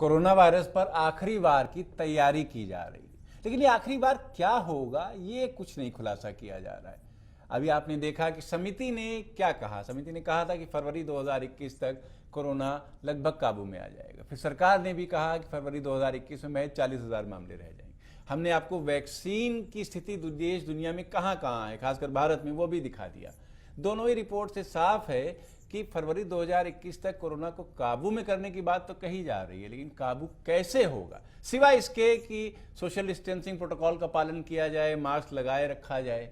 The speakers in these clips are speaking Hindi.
कोरोना वायरस पर आखिरी बार की तैयारी की जा रही है, लेकिन ये आखिरी बार क्या होगा ये कुछ नहीं खुलासा किया जा रहा है। अभी आपने देखा कि समिति ने क्या कहा। समिति ने कहा था कि फरवरी 2021 तक कोरोना लगभग काबू में आ जाएगा। फिर सरकार ने भी कहा कि फरवरी 2021 में 40,000 मामले रह जाएंगे। हमने आपको वैक्सीन की स्थिति देश दुनिया में कहाँ कहाँ है, खासकर भारत में, वो भी दिखा दिया। दोनों ही रिपोर्ट से साफ है कि फरवरी 2021 तक कोरोना को काबू में करने की बात तो कही जा रही है, लेकिन काबू कैसे होगा, सिवाय इसके कि सोशल डिस्टेंसिंग प्रोटोकॉल का पालन किया जाए, मास्क लगाए रखा जाए,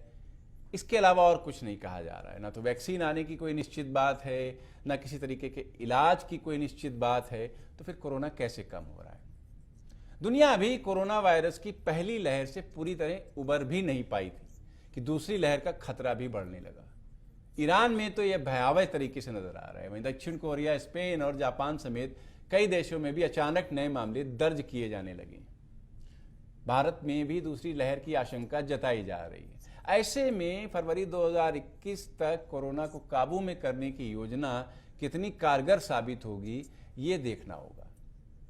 इसके अलावा और कुछ नहीं कहा जा रहा है। ना तो वैक्सीन आने की कोई निश्चित बात है, ना किसी तरीके के इलाज की कोई निश्चित बात है। तो फिर कोरोना कैसे कम हो रहा है? दुनिया अभी कोरोना वायरस की पहली लहर से पूरी तरह उबर भी नहीं पाई थी कि दूसरी लहर का खतरा भी बढ़ने लगा। ईरान में तो यह भयावह तरीके से नजर आ रहा है। वहीं दक्षिण कोरिया, स्पेन और जापान समेत कई देशों में भी अचानक नए मामले दर्ज किए जाने लगे। भारत में भी दूसरी लहर की आशंका जताई जा रही है। ऐसे में फरवरी 2021 तक कोरोना को काबू में करने की योजना कितनी कारगर साबित होगी, ये देखना होगा।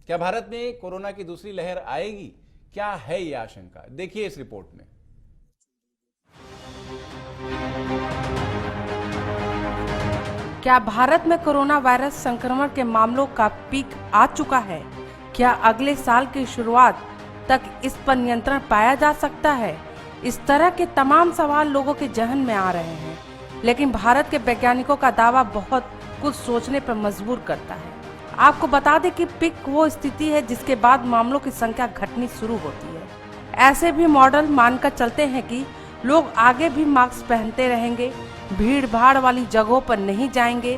क्या भारत में कोरोना की दूसरी लहर आएगी? क्या है ये आशंका? देखिए इस रिपोर्ट में। क्या भारत में कोरोना वायरस संक्रमण के मामलों का पीक आ चुका है? क्या अगले साल की शुरुआत तक इस पर नियंत्रण पाया जा सकता है? इस तरह के तमाम सवाल लोगों के जहन में आ रहे हैं, लेकिन भारत के वैज्ञानिकों का दावा बहुत कुछ सोचने पर मजबूर करता है। आपको बता दें कि पीक वो स्थिति है जिसके बाद मामलों की संख्या घटनी शुरू होती है। ऐसे भी मॉडल मानकर चलते हैं कि लोग आगे भी मास्क पहनते रहेंगे, भीड़ भाड़ वाली जगहों पर नहीं जाएंगे,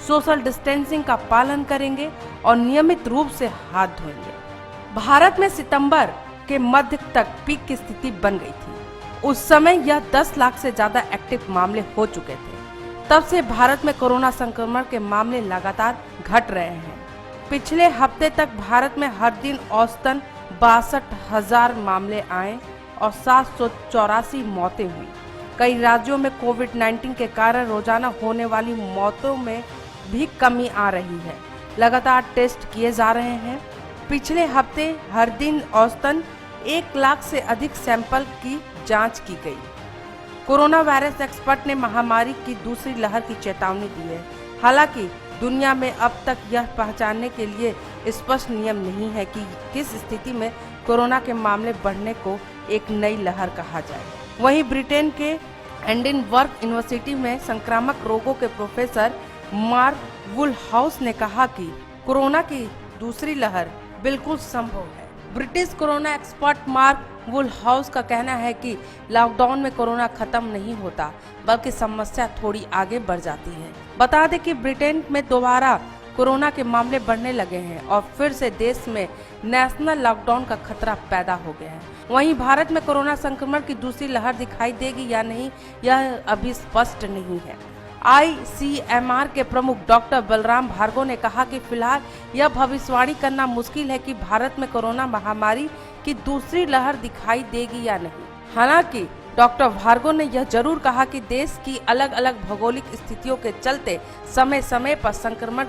सोशल डिस्टेंसिंग का पालन करेंगे और नियमित रूप से हाथ धोएंगे। भारत में सितंबर के मध्य तक पीक की स्थिति बन गई थी। उस समय यह 10 लाख से ज्यादा एक्टिव मामले हो चुके थे। तब से भारत में कोरोना संक्रमण के मामले लगातार घट रहे हैं। पिछले हफ्ते तक भारत में हर दिन औसतन 62,000 मामले आए और 784 मौतें हुई। कई राज्यों में कोविड-19 के कारण रोजाना होने वाली मौतों में भी कमी आ रही है। लगातार टेस्ट किए जा रहे हैं। पिछले हफ्ते हर दिन औसतन 1 लाख से अधिक सैंपल की जांच की गई। कोरोना वायरस एक्सपर्ट ने महामारी की दूसरी लहर की चेतावनी दी है। हालांकि दुनिया में अब तक यह पहचानने के लिए स्पष्ट नियम नहीं है कि किस स्थिति में कोरोना के मामले बढ़ने को एक नई लहर कहा जाए। वहीं ब्रिटेन के एडिनबर्ग यूनिवर्सिटी में संक्रामक रोगों के प्रोफेसर मार्क वुलहाउस ने कहा कि कोरोना की दूसरी लहर बिल्कुल संभव है। ब्रिटिश कोरोना एक्सपर्ट मार्क वुलहाउस का कहना है कि लॉकडाउन में कोरोना खत्म नहीं होता, बल्कि समस्या थोड़ी आगे बढ़ जाती है। बता दें कि ब्रिटेन में दोबारा कोरोना के मामले बढ़ने लगे हैं और फिर से देश में नेशनल लॉकडाउन का खतरा पैदा हो गया है। वहीं भारत में कोरोना संक्रमण की दूसरी लहर दिखाई देगी या नहीं, यह अभी स्पष्ट नहीं है। ICMR के प्रमुख डॉक्टर बलराम भार्गव ने कहा कि फिलहाल यह भविष्यवाणी करना मुश्किल है कि भारत में कोरोना महामारी की दूसरी लहर दिखाई देगी या नहीं। हालांकि डॉक्टर भार्गव ने यह जरूर कहा कि देश की अलग अलग भौगोलिक स्थितियों के चलते समय समय पर संक्रमण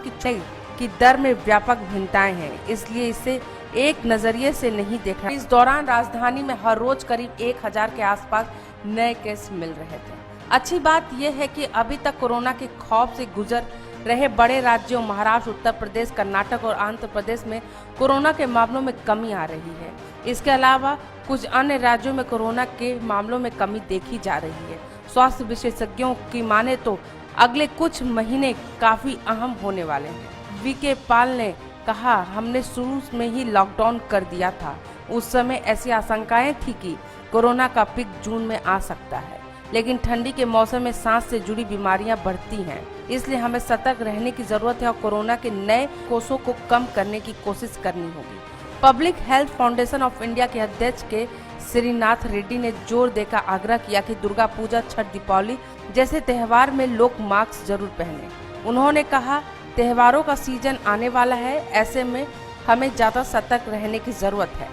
की दर में व्यापक भिन्नताएं हैं, इसलिए इसे एक नजरिए से नहीं देखना। इस दौरान राजधानी में हर रोज करीब 1000 के आसपास नए केस मिल रहे थे। अच्छी बात यह है कि अभी तक कोरोना के खौफ से गुजर रहे बड़े राज्यों महाराष्ट्र, उत्तर प्रदेश, कर्नाटक और आंध्र प्रदेश में कोरोना के मामलों में कमी आ रही है। इसके अलावा कुछ अन्य राज्यों में कोरोना के मामलों में कमी देखी जा रही है। स्वास्थ्य विशेषज्ञों की माने तो अगले कुछ महीने काफी अहम होने वाले हैं। VK पाल ने कहा, हमने शुरू में ही लॉकडाउन कर दिया था। उस समय ऐसी आशंकाएं थी कि कोरोना का पीक जून में आ सकता है, लेकिन ठंडी के मौसम में सांस से जुड़ी बीमारियां बढ़ती हैं, इसलिए हमें सतर्क रहने की जरूरत है और कोरोना के नए कोषों को कम करने की कोशिश करनी होगी। Public health foundation of India के अध्यक्ष के श्रीनाथ रेड्डी ने जोर देकर आग्रह किया कि दुर्गा पूजा, छठ, दीपावली जैसे त्योहार में लोग मास्क जरूर पहने। उन्होंने कहा, त्योहारों का सीजन आने वाला है, ऐसे में हमें ज्यादा सतर्क रहने की जरूरत है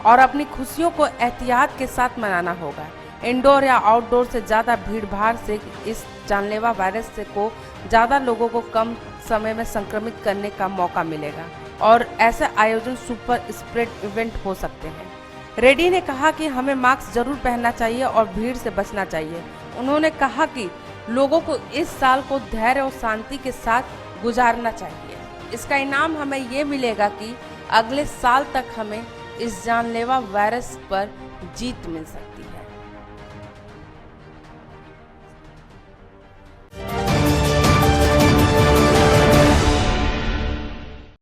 और अपनी खुशियों को एहतियात के साथ मनाना होगा। इंडोर या आउटडोर से ज्यादा भीड़ भाड़ से इस जानलेवा वायरस को ज्यादा लोगों को कम समय में संक्रमित करने का मौका मिलेगा और ऐसे आयोजन सुपर स्प्रेड इवेंट हो सकते हैं। रेड्डी ने कहा कि हमें मास्क जरूर पहनना चाहिए और भीड़ से बचना चाहिए। उन्होंने कहा कि लोगों को इस साल को धैर्य और शांति के साथ गुजारना चाहिए। इसका इनाम हमें ये मिलेगा कि अगले साल तक हमें इस जानलेवा वायरस पर जीत मिल सके।